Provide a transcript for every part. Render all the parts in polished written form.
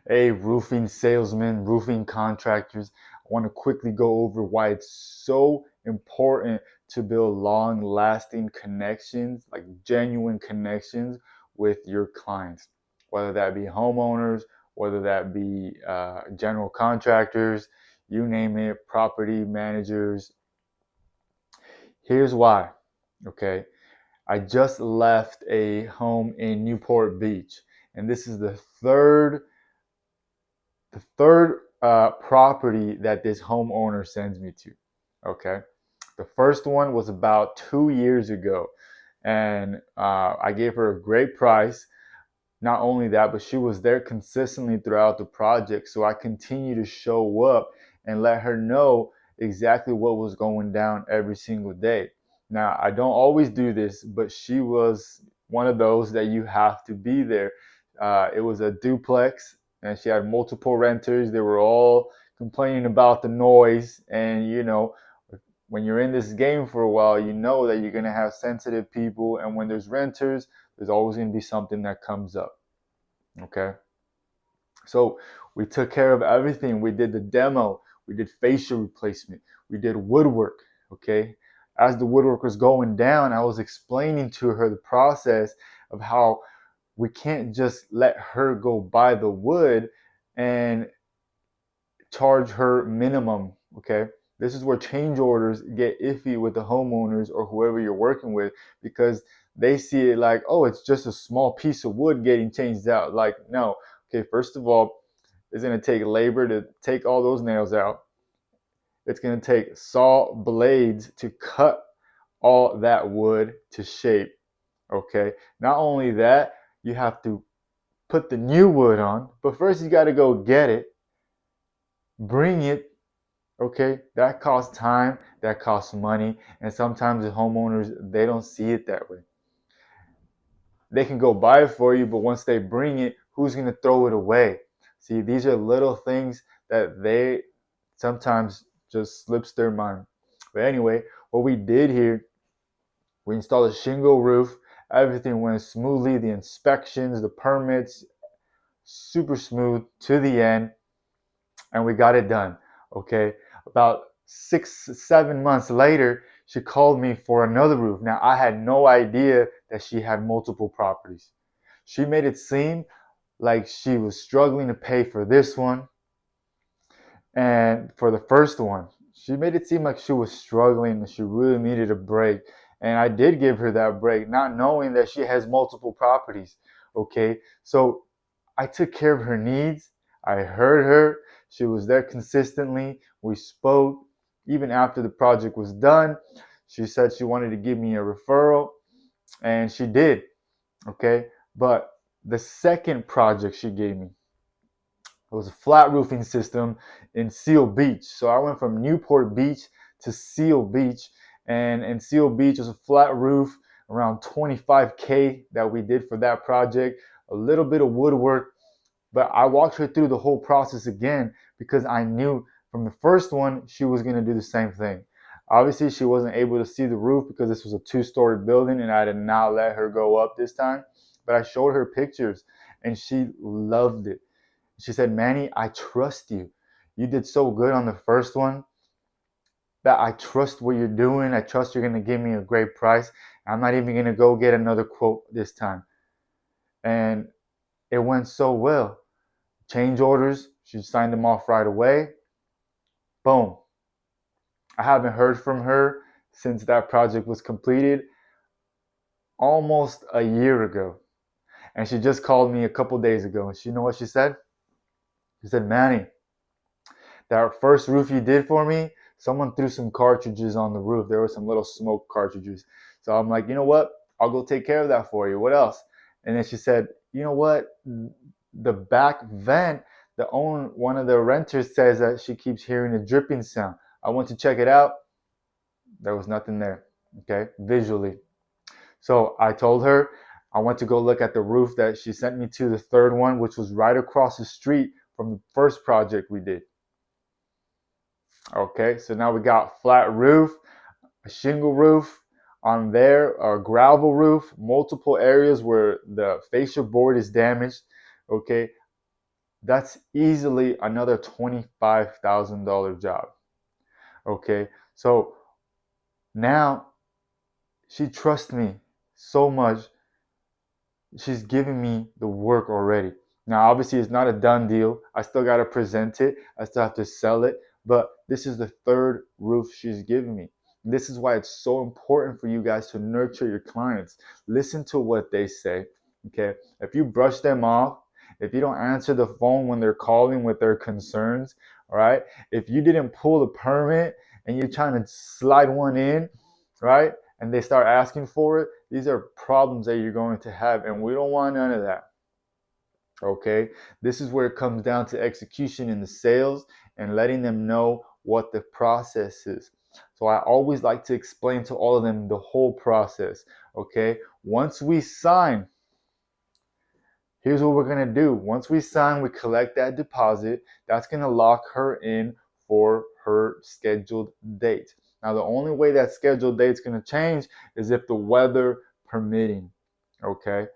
Hey, roofing salesmen, roofing contractors, I want to quickly go over why it's so important to build long lasting connections, like genuine connections with your clients, whether that be homeowners, whether that be general contractors, you name it, property managers. Here's why, okay? I just left a home in Newport Beach, and this is the third property that this homeowner sends me to. Okay, the first one was about 2 years ago, and I gave her a great price. Not only that, but she was there consistently throughout the project, so I continue to show up and let her know exactly what was going down every single day. Now, I don't always do this, but she was one of those that you have to be there. It was a duplex, and she had multiple renters. They were all complaining about the noise, and when you're in this game for a while, you know that you're going to have sensitive people, and when there's renters, there's always going to be something that comes up. Okay, so we took care of everything. We did the demo, we did facial replacement, we did woodwork. Okay, as the woodwork was going down, I was explaining to her the process of how we can't just let her go buy the wood and charge her minimum. Okay, this is where change orders get iffy with the homeowners or whoever you're working with, because they see it like, oh, it's just a small piece of wood getting changed out. Like, no. Okay, first of all, it's going to take labor to take all those nails out. It's going to take saw blades to cut all that wood to shape. Okay, not only that, you have to put the new wood on, but first you got to go get it, bring it. Okay, that costs time, that costs money, and sometimes the homeowners, they don't see it that way. They can go buy it for you, but once they bring it, who's going to throw it away? See, these are little things that they sometimes just slips their mind. But anyway, what we did here, we installed a shingle roof. Everything went smoothly. The inspections, the permits, super smooth to the end, and we got it done. Okay, about 6 7 months later, she called me for another roof. Now, I had no idea that she had multiple properties. She made it seem like she was struggling to pay for this one and for the first one. She made it seem like she was struggling and she really needed a break. And I did give her that break, not knowing that she has multiple properties. Okay, so I took care of her needs. I heard her. She was there consistently. We spoke. Even after the project was done, she said she wanted to give me a referral, and she did. Okay, but the second project she gave me, it was a flat roofing system in Seal Beach. So I went from Newport Beach to Seal Beach, and in Seal Beach was a flat roof around 25K that we did for that project. A little bit of woodwork, but I walked her through the whole process again because I knew from the first one she was going to do the same thing. Obviously, she wasn't able to see the roof because this was a two-story building and I did not let her go up this time. But I showed her pictures and she loved it. She said, Manny, I trust you. You did so good on the first one that I trust what you're doing. I trust you're going to give me a great price. I'm not even going to go get another quote this time. And it went so well. Change orders, she signed them off right away. Boom. I haven't heard from her since that project was completed almost a year ago. And she just called me a couple days ago. And you know what she said? She said, Manny, that first roof you did for me, someone threw some cartridges on the roof. There were some little smoke cartridges. So I'm like, you know what? I'll go take care of that for you. What else? And then she said, you know what? The back vent, one of the renters says that she keeps hearing a dripping sound. I went to check it out. There was nothing there. Okay, visually. So I told her I went to go look at the roof that she sent me to, the third one, which was right across the street from the first project we did. Okay, so now we got flat roof, a shingle roof on there, a gravel roof, multiple areas where the fascia board is damaged. Okay, That's easily another $25,000 job. Okay, so now she trusts me so much. She's giving me the work already. Now, obviously, it's not a done deal. I still got to present it. I still have to sell it. But this is the third roof she's giving me. And this is why it's so important for you guys to nurture your clients. Listen to what they say. Okay. If you brush them off, if you don't answer the phone when they're calling with their concerns, all right. If you didn't pull the permit and you're trying to slide one in, right, and they start asking for it, these are problems that you're going to have, and we don't want none of that. Okay, this is where it comes down to execution in the sales and letting them know what the process is. So I always like to explain to all of them the whole process. Okay, once we sign, here's what we're going to do. Once we sign, we collect that deposit. That's going to lock her in for her scheduled date. Now, the only way that scheduled date's going to change is if the weather permitting. Okay,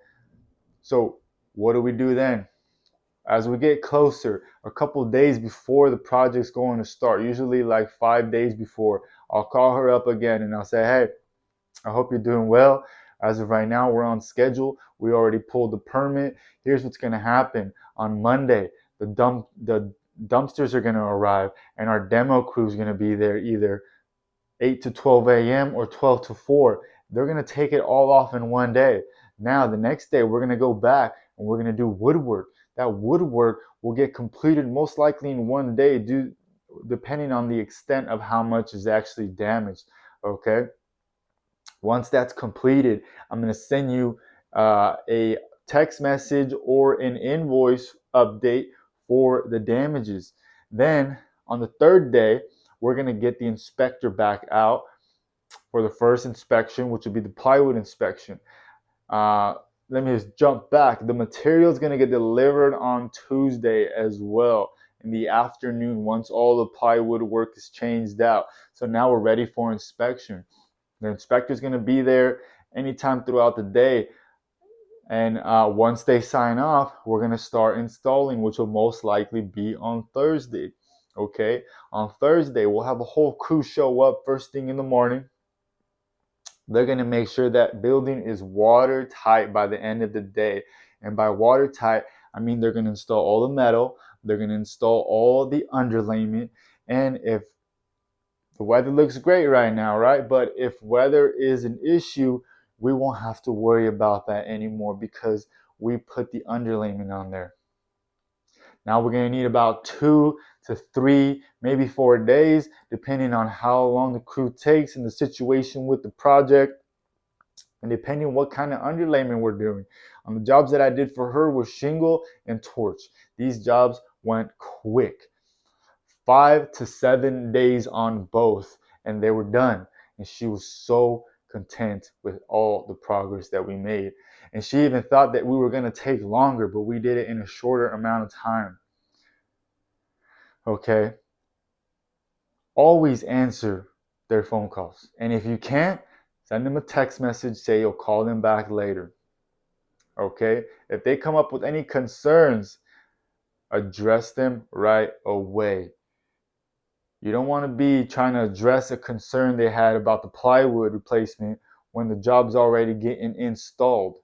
so what do we do then? As we get closer, a couple days before the project's going to start, usually like 5 days before, I'll call her up again and I'll say, hey, I hope you're doing well. As of right now, we're on schedule. We already pulled the permit. Here's what's going to happen. On Monday, the dumpsters are going to arrive, and our demo crew is going to be there either 8 to 12 a.m. or 12 to 4. They're going to take it all off in one day. Now, the next day, we're going to go back and we're going to do woodwork. That woodwork will get completed most likely in one day, depending on the extent of how much is actually damaged. Okay. Once that's completed, I'm going to send you a text message or an invoice update for the damages. Then on the third day, we're going to get the inspector back out for the first inspection, which would be the plywood inspection. Let me just jump back. The material is going to get delivered on Tuesday as well in the afternoon once all the plywood work is changed out. So now we're ready for inspection. The inspector is going to be there anytime throughout the day. And once they sign off, we're going to start installing, which will most likely be on Thursday. Okay. On Thursday, we'll have a whole crew show up first thing in the morning. They're going to make sure that building is watertight by the end of the day. And by watertight, I mean they're going to install all the metal. They're going to install all the underlayment. And if the weather looks great right now, right? But if weather is an issue, we won't have to worry about that anymore because we put the underlayment on there. Now we're going to need about 2 to 3, maybe 4 days, depending on how long the crew takes and the situation with the project, and depending on what kind of underlayment we're doing. On the jobs that I did for her was shingle and torch. These jobs went quick. 5 to 7 days on both, and they were done. And she was so content with all the progress that we made. And she even thought that we were going to take longer, but we did it in a shorter amount of time. Okay? Always answer their phone calls. And if you can't, send them a text message, say you'll call them back later. Okay? If they come up with any concerns, address them right away. You don't want to be trying to address a concern they had about the plywood replacement when the job's already getting installed.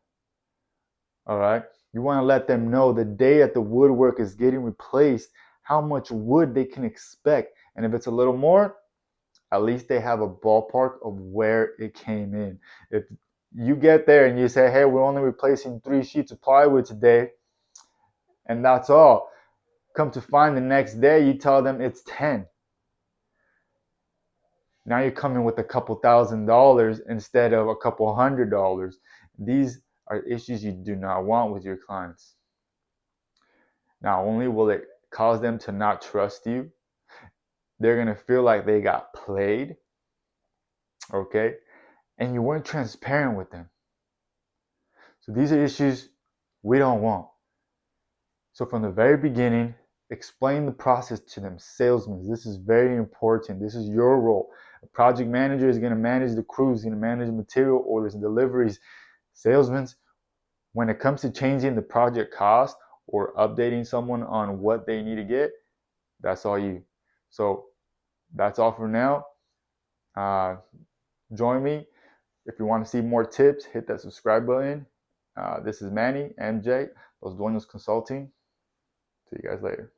All right? You want to let them know the day that the woodwork is getting replaced, how much wood they can expect. And if it's a little more, at least they have a ballpark of where it came in. If you get there and you say, hey, we're only replacing 3 sheets of plywood today, and that's all, come to find the next day, you tell them it's 10. Now you're coming with a couple $1,000s instead of a couple $100. These are issues you do not want with your clients. Not only will it cause them to not trust you, they're going to feel like they got played, okay? And you weren't transparent with them. So these are issues we don't want. So from the very beginning, explain the process to them. Salesmen, this is very important. This is your role. A project manager is going to manage the crews, going to manage material orders and deliveries. Salesmen, when it comes to changing the project cost or updating someone on what they need to get, that's all you. So that's all for now. Join me. If you want to see more tips, hit that subscribe button. This is Manny, MJ, Los Dueños Consulting. See you guys later.